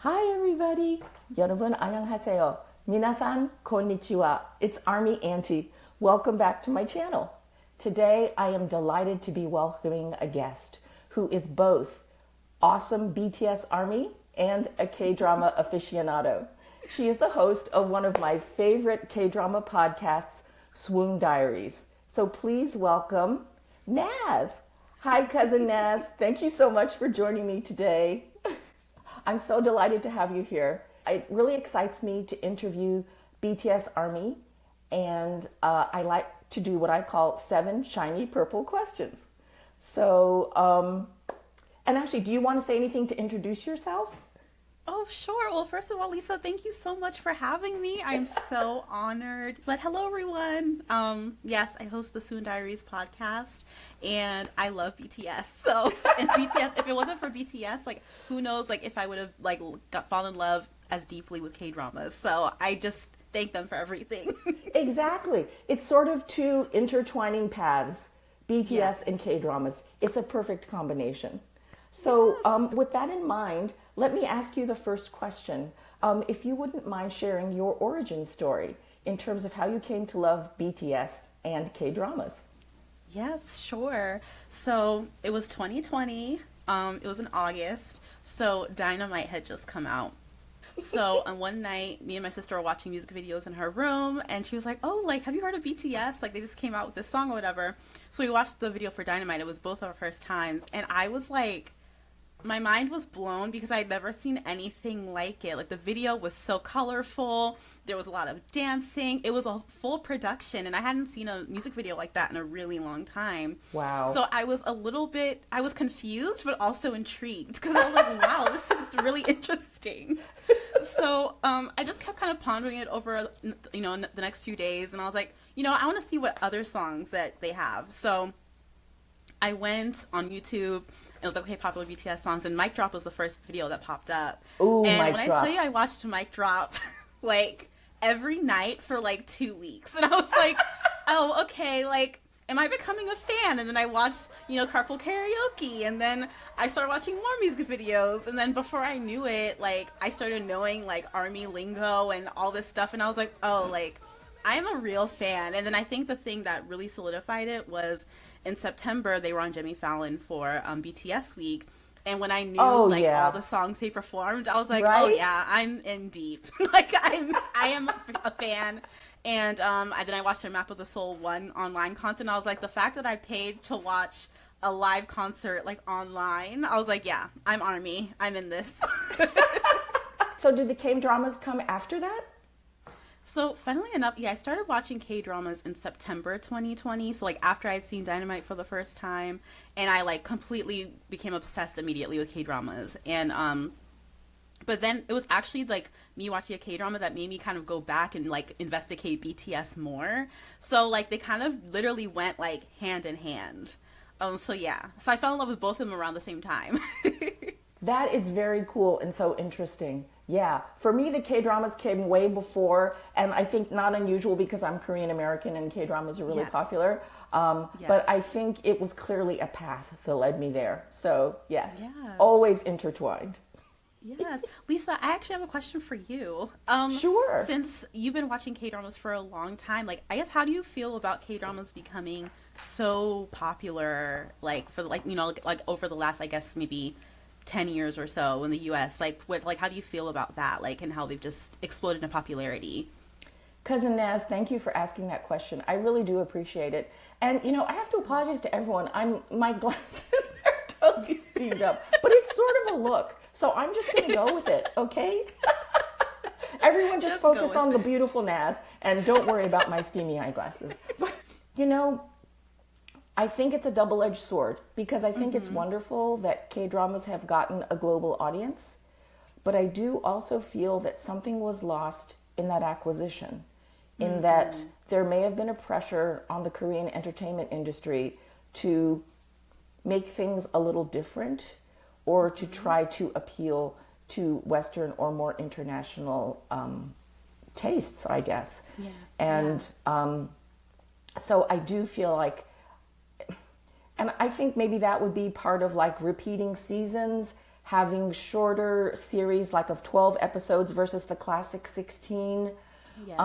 Hi everybody. 여러분 안녕하세요. minasan konnichiwa. It's Army Auntie. Welcome back to my channel. Today I am delighted to be welcoming a guest who is both awesome BTS Army and a K-drama aficionado. She is the host of one of my favorite K-drama podcasts, Swoon Diaries. So please welcome Naz. Hi, cousin Naz. Thank you so much for joining me today. I'm so delighted to have you here. It really excites me to interview BTS Army, and I like to do what I call 7 shiny purple questions. So, and actually, do you want to say anything to introduce yourself? Oh, sure. Well, first of all, Lisa, thank you so much for having me. I'm so honored. But hello, everyone. Yes, I host the Swoon Diaries podcast, and I love BTS. So, and BTS, if it wasn't for BTS, like, who knows, like, if I would have, like, fallen in love as deeply with K-dramas. So I just thank them for everything. Exactly. It's sort of two intertwining paths, BTS Yes. and K-dramas. It's a perfect combination. So Yes. with that in mind, let me ask you the first question. If you wouldn't mind sharing your origin story in terms of how you came to love BTS and K-dramas. Yes, sure. So it was 2020. It was in August. So Dynamite had just come out. So on one night, me and my sister were watching music videos in her room, and she was like, "Oh, like, have you heard of BTS? Like, they just came out with this song or whatever." So we watched the video for Dynamite. It was both our first times, and I was like, my mind was blown because I'd never seen anything like it. Like, the video was so colorful. There was a lot of dancing. It was a full production, and I hadn't seen a music video like that in a really long time. Wow. So I was confused, but also intrigued because I was like, wow, this is really interesting. So I just kept kind of pondering it over, the next few days, and I was like, I want to see what other songs that they have. So I went on YouTube and was like, okay, popular BTS songs, and Mic Drop was the first video that popped up. Ooh, and Mic when Drop. I tell you I watched Mic Drop like every night for like 2 weeks, and I was like, oh, okay, like, am I becoming a fan? And then I watched, Carpool Karaoke, and then I started watching more music videos, and then before I knew it, like, I started knowing like Army lingo and all this stuff, and I was like, oh, like, I am a real fan. And then I think the thing that really solidified it was in September they were on Jimmy Fallon for BTS week, and when I knew Oh, like yeah. all the songs they performed, I was like, Right? oh yeah, I'm in deep. Like I am a fan. And then I watched their Map of the Soul 1 online content. I was like, the fact that I paid to watch a live concert like online, I was like, yeah, I'm Army. I'm in this. So did the K-dramas come after that? So, funnily enough, yeah, I started watching K-dramas in September 2020. So, like, after I'd seen Dynamite for the first time, and I, like, completely became obsessed immediately with K-dramas. And, but then it was actually, like, me watching a K-drama that made me kind of go back and, like, investigate BTS more. So, like, they kind of literally went, like, hand in hand. So, yeah. So, I fell in love with both of them around the same time. That is very cool and so interesting. Yeah, for me, the K-dramas came way before, and I think not unusual because I'm Korean American and K-dramas are really Yes. popular. Yes. But I think it was clearly a path that led me there. So yes, Yes. always intertwined. Yes. Lisa, I actually have a question for you. Sure. Since you've been watching K-dramas for a long time, like, I guess, how do you feel about K-dramas becoming so popular, like, for, like, like over the last, I guess, maybe 10 years or so in the US? Like, how do you feel about that? Like, and how they've just exploded in popularity? Cousin Naz, thank you for asking that question. I really do appreciate it. And I have to apologize to everyone. My glasses are totally steamed up, but it's sort of a look. So I'm just going to go with it, okay? Everyone just go focus with on the it. beautiful Naz and don't worry about my steamy eyeglasses. But, I think it's a double-edged sword because I think it's wonderful that K-dramas have gotten a global audience, but I do also feel that something was lost in that acquisition, in that there may have been a pressure on the Korean entertainment industry to make things a little different or to try to appeal to Western or more international tastes, I guess. Yeah. And so I do feel like, and I think maybe that would be part of like repeating seasons having shorter series like of 12 episodes versus the classic 16. Yes.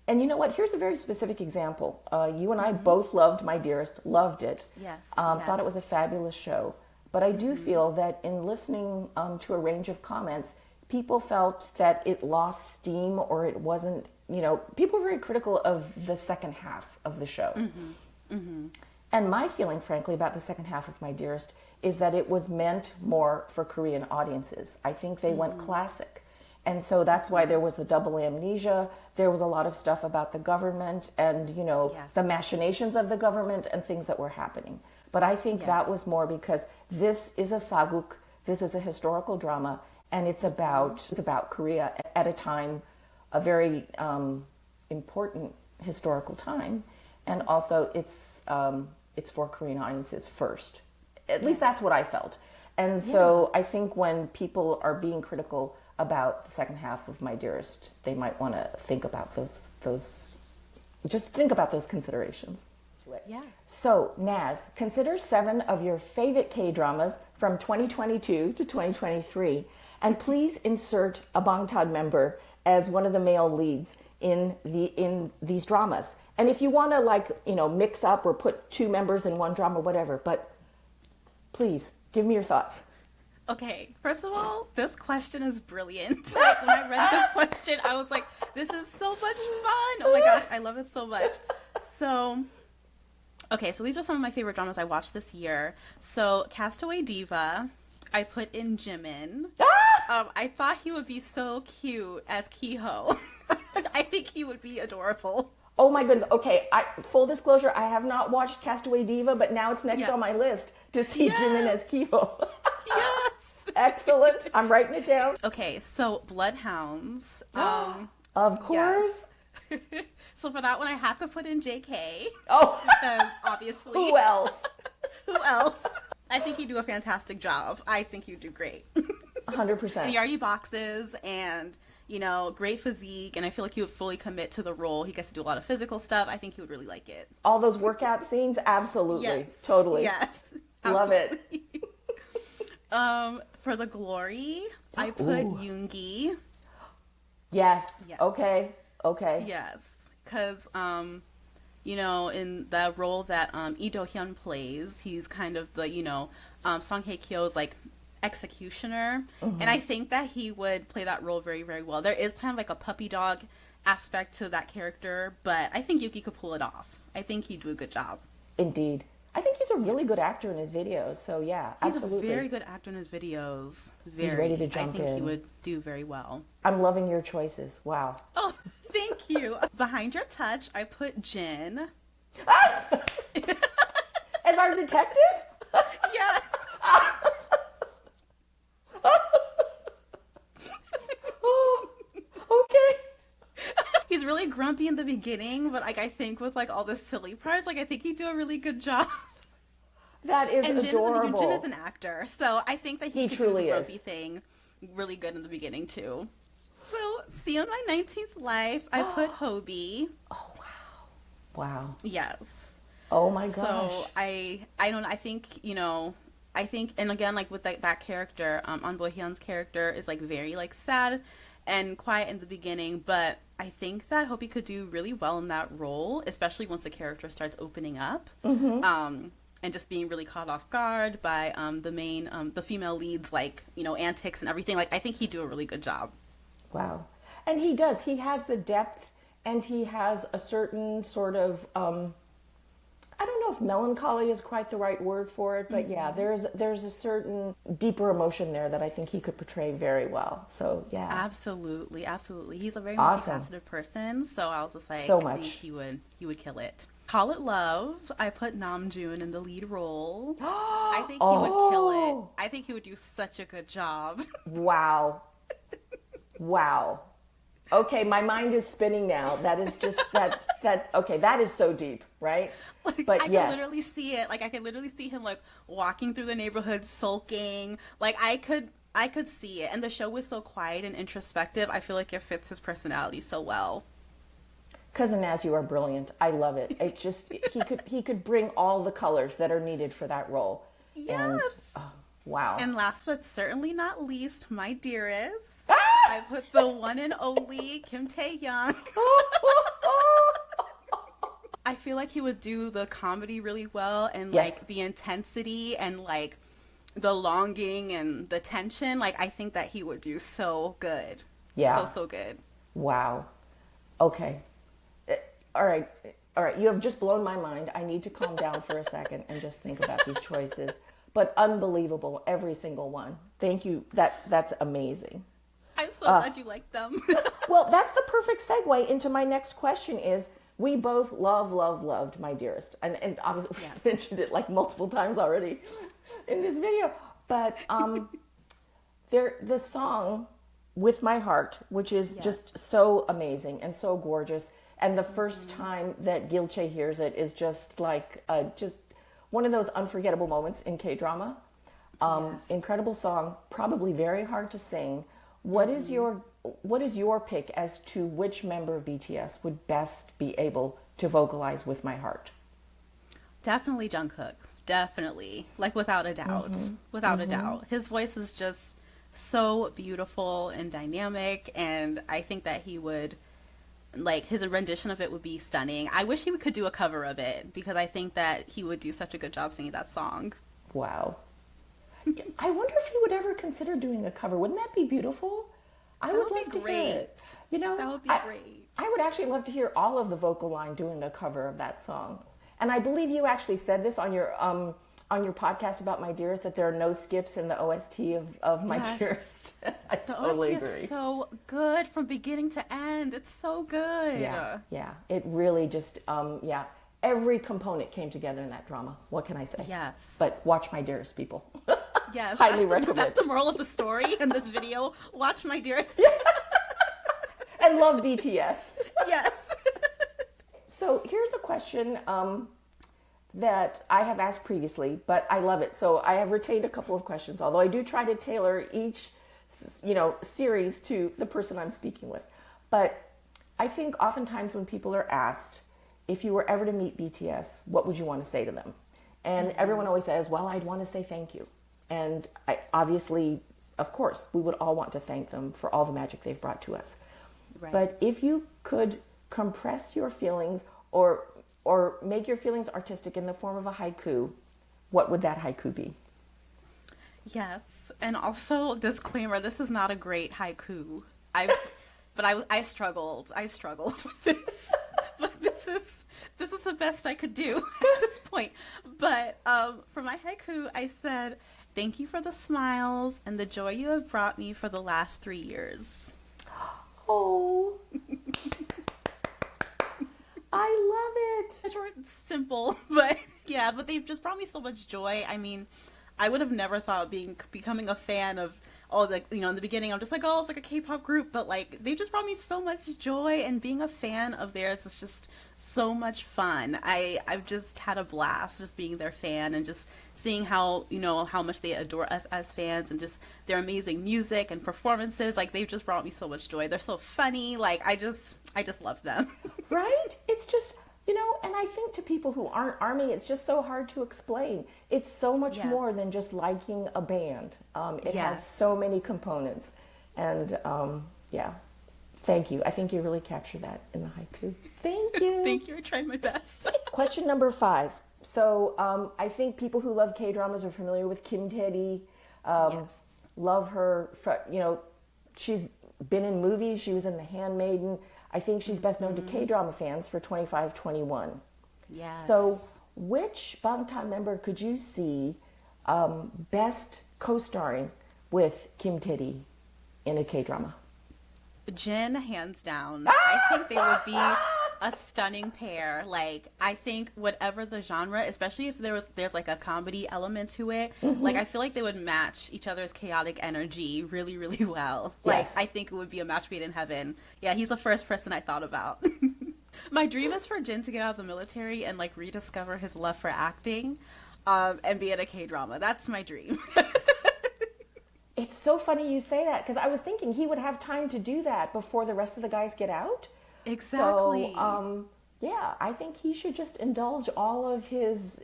And you know what? Here's a very specific example. You and I both loved My Dearest, loved it. Yes, Thought it was a fabulous show. But I do feel that in listening to a range of comments, people felt that it lost steam or it wasn't, people were very critical of the second half of the show. And my feeling, frankly, about the second half of My Dearest is that it was meant more for Korean audiences. I think they went classic. And so that's why there was the double amnesia. There was a lot of stuff about the government and, the machinations of the government and things that were happening. But I think that was more because this is a saguk, this is a historical drama, and it's about Korea at a time, a very important historical time. And also it's for Korean audiences first. At least that's what I felt. And so I think when people are being critical about the second half of My Dearest, they might want to think about those considerations. Yeah. So, Naz, consider 7 of your favorite K-dramas from 2022 to 2023, and please insert a Bangtan member as one of the male leads in these dramas. And if you want to mix up or put 2 members in one drama, whatever, but please give me your thoughts. Okay, first of all, this question is brilliant. Like, when I read this question, I was like, this is so much fun. Oh my gosh, I love it so much. So, okay, so these are some of my favorite dramas I watched this year. So, Castaway Diva, I put in Jimin. I thought he would be so cute as Kiho. I think he would be adorable. Oh my goodness. Okay, full disclosure, I have not watched Castaway Diva, but now it's next on my list to see Jimin as Kiho. Yes. Excellent. I'm writing it down. Okay, so Bloodhounds. Of course. Yes. So for that one, I had to put in JK. Oh. Because obviously. Who else? Who else? I think you do a fantastic job. I think you do great. 100%. And he already boxes and, great physique. And I feel like he would fully commit to the role. He gets to do a lot of physical stuff. I think he would really like it. All those workout scenes? Absolutely. Yes. Totally. Yes. Love it. For the glory, I put Yoongi. Yes. Okay. Yes. Because, in the role that Lee Do-hyun plays, he's kind of the, Song Hye-kyo's, executioner. And I think that he would play that role very, very well. There is kind of like a puppy dog aspect to that character, but I think Yuki could pull it off. I think he'd do a good job. Indeed. I think he's a really good actor in his videos, so yeah, absolutely. He's a very good actor in his videos. He's ready to jump in. I think he would do very well. I'm loving your choices. Wow. Oh, thank you. Behind Your Touch, I put Jin. As our detective? Yes. Okay. He's really grumpy in the beginning, but I think with all the silly parts, I think he'd do a really good job. That is adorable. Jin is an actor, so I think that he could truly do the grumpy thing really good in the beginning too. So, see on my 19th life, I put Hobie. Oh wow. Yes. Oh my gosh. So I think, and again, with that character, An Bo-hyun's character is very sad and quiet in the beginning, but I think that Hobie could do really well in that role, especially once the character starts opening up. And just being really caught off guard by the female leads, antics and everything. I think he'd do a really good job. Wow. And he does. He has the depth and he has a certain sort of, I don't know if melancholy is quite the right word for it, but yeah, there's a certain deeper emotion there that I think he could portray very well. So yeah. Absolutely. He's a very awesome. multifaceted person. So I was just I much. think he would kill it. Call It Love. I put Namjoon in the lead role. I think he would kill it. I think he would do such a good job. Wow. Okay, my mind is spinning now. That is just okay, that is so deep, right? But I can literally see it. I can literally see him walking through the neighborhood sulking. I could see it. And the show was so quiet and introspective. I feel like it fits his personality so well. Cousin Naz, you are brilliant. I love it. It's just he could bring all the colors that are needed for that role. Yes. And Wow. And last but certainly not least, my dearest. Ah! I put the one and only Kim Tae Ri. I feel like he would do the comedy really well, and Yes. like the intensity and like the longing and the tension. Like I think that he would do so good. Yeah. So good. Wow. Okay. All right. All right. You have just blown my mind. I need to calm down for a second and just think about these choices. But unbelievable, every single one. Thank you. That's amazing. I'm so glad you like them. Well, that's the perfect segue into my next question is we both loved My Dearest. And obviously Yes. we mentioned it like multiple times already in this video. But the song With My Heart, which is Yes. just so amazing and so gorgeous. And the first time that Gilche hears it is just like just one of those unforgettable moments in K-drama. Yes. Incredible song, probably very hard to sing. What is your pick as to which member of BTS would best be able to vocalize With My Heart? Definitely Jungkook. Definitely. Like without a doubt. Without a doubt. His voice is just so beautiful and dynamic, and I think that he would, like, his rendition of it would be stunning. I wish he could do a cover of it because I think that he would do such a good job singing that song. Wow. I wonder if he would ever consider doing a cover. Wouldn't that be beautiful? I would love to hear it. You know, That would be great. I would actually love to hear all of the vocal line doing a cover of that song. And I believe you actually said this on your podcast about My Dearest, that there are no skips in the OST of My Yes. Dearest. I The totally OST agree. is so good from beginning to end. It's so good. Yeah. It really just, every component came together in that drama. What can I say? Yes. But watch My Dearest, people. Yes. Highly That's recommend. That's the moral of the story in this video. Watch My Dearest. And love BTS. Yes. So here's a question that I have asked previously, but I love it. So I have retained a couple of questions, although I do try to tailor each, series to the person I'm speaking with. But I think oftentimes when people are asked, if you were ever to meet BTS, what would you want to say to them? And everyone always says, well, I'd want to say thank you. And obviously, of course, we would all want to thank them for all the magic they've brought to us. Right. But if you could compress your feelings or make your feelings artistic in the form of a haiku, what would that haiku be? Yes, and also disclaimer: this is not a great haiku. I struggled with this, but this is the best I could do at this point. But for my haiku, I said, "Thank you for the smiles and the joy you have brought me for the last 3 years." Oh, I love it. It's short and simple, but yeah, but they've just brought me so much joy. I mean, I would have never thought becoming a fan of in the beginning I'm just like, oh, it's like a K-pop group, but like they've just brought me so much joy, and being a fan of theirs is just so much fun. I've just had a blast just being their fan and just seeing how much they adore us as fans, and just their amazing music and performances. Like they've just brought me so much joy. They're so funny. Like I just love them. Right? It's just, and I think to people who aren't ARMY, it's just so hard to explain. It's so much Yeah. more than just liking a band. It has Yes. so many components. And thank you. I think you really captured that in the haiku. Thank you. Thank you. I tried my best. Question number 5. So I think people who love K-dramas are familiar with Kim Tae Ri. Yes. Love her. She's been in movies. She was in The Handmaiden. I think she's best known to K-drama fans for 2521. Yes. So which Bangtan member could you see best co-starring with Kim Tae Ri in a K-drama? Jin, hands down. I think they would be a stunning pair. Like, I think whatever the genre, especially if there's like a comedy element to it, like I feel like they would match each other's chaotic energy really, really well. Like, Yes. I think it would be a match made in heaven. Yeah, he's the first person I thought about. My dream is for Jin to get out of the military and like rediscover his love for acting, and be in a K-drama. That's my dream. It's so funny you say that, because I was thinking he would have time to do that before the rest of the guys get out. Exactly. So, I think he should just indulge all of his,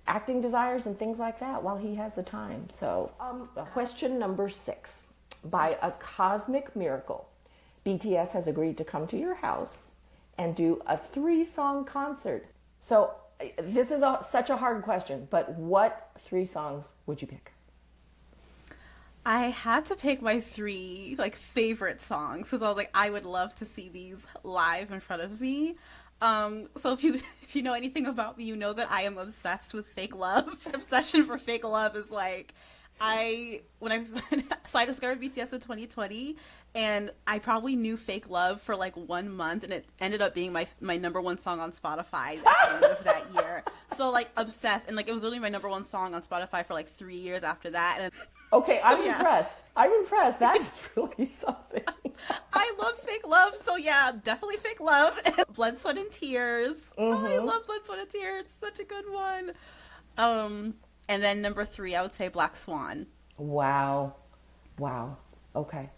acting desires and things like that while he has the time. So, question number 6. By a cosmic miracle, BTS has agreed to come to your house and do a 3-song concert. So, this is such a hard question, but what 3 songs would you pick? I had to pick my 3 like favorite songs because I was like, I would love to see these live in front of me. So if you know anything about me, you know that I am obsessed with fake love. Obsession for fake love is like so I discovered BTS in 2020, and I probably knew Fake Love for like 1 month, and it ended up being my number 1 song on Spotify at the end of that year. So like obsessed, and like it was literally my number 1 song on Spotify for like 3 years after that. And okay, I'm impressed. I'm impressed. That is really something. I love Fake Love, so yeah, definitely Fake Love. Blood, Sweat, and Tears. Oh, I love Blood, Sweat, and Tears. Such a good one. And then number 3, I would say Black Swan. Wow. Okay.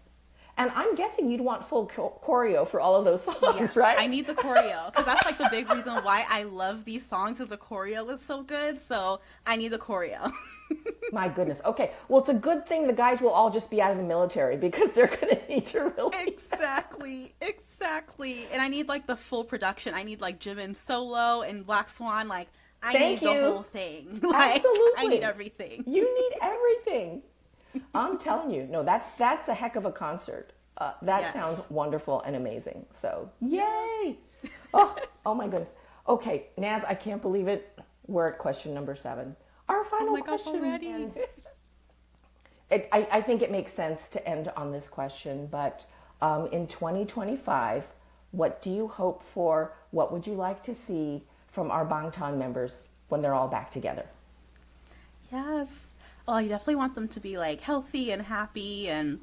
And I'm guessing you'd want full choreo for all of those songs, yes, right? I need the choreo because that's like the big reason why I love these songs, because the choreo is so good. So I need the choreo. My goodness. Okay. Well, it's a good thing the guys will all just be out of the military because they're going to need to really. Exactly. And I need like the full production. I need like Jimin solo and Black Swan. Like I Thank need you. The whole thing. Like, Absolutely. I need everything. You need everything. I'm telling you. No, that's a heck of a concert. That Yes. sounds wonderful and amazing. So, yay. Oh my goodness. Okay, Naz, I can't believe it. We're at question number 7. Our final question. Gosh, already. And I think it makes sense to end on this question, but in 2025, what do you hope for? What would you like to see from our Bangtan members when they're all back together? Yes. Well, I definitely want them to be like healthy and happy and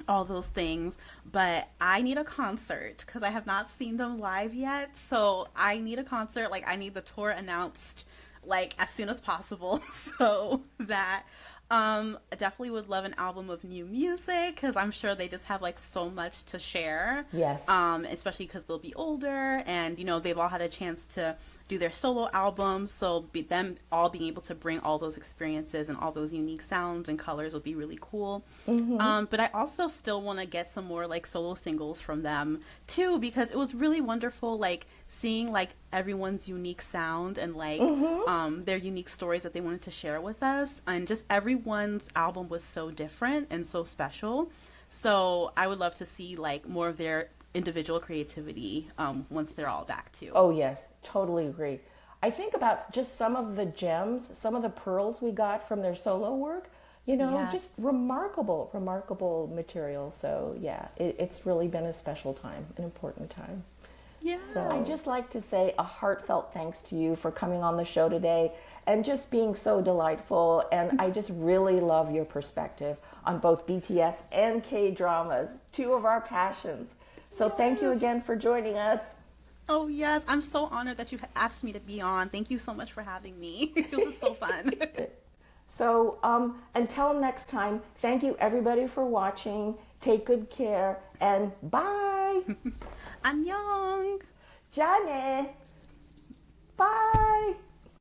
all those things, but I need a concert because I have not seen them live yet. So I need a concert. Like I need the tour announced like as soon as possible so that I definitely would love an album of new music because I'm sure they just have like so much to share. Yes. Especially because they'll be older and, you know, they've all had a chance to do their solo albums. So them all being able to bring all those experiences and all those unique sounds and colors would be really cool. But I also still want to get some more like solo singles from them too, because it was really wonderful, like seeing like everyone's unique sound and like their unique stories that they wanted to share with us, and just everyone's album was so different and so special. So I would love to see like more of their individual creativity once they're all back too. Oh yes, totally agree. I think about just some of the gems, some of the pearls we got from their solo work, you know, Yes. just remarkable material. So yeah, it's really been a special time, an important time. Yeah. So I'd just like to say a heartfelt thanks to you for coming on the show today and just being so delightful. And I just really love your perspective on both BTS and K-dramas, 2 of our passions. So thank you again for joining us. Oh yes, I'm so honored that you asked me to be on. Thank you so much for having me. This is so fun. So until next time, thank you everybody for watching. Take good care and bye. 안녕. Jane. Bye.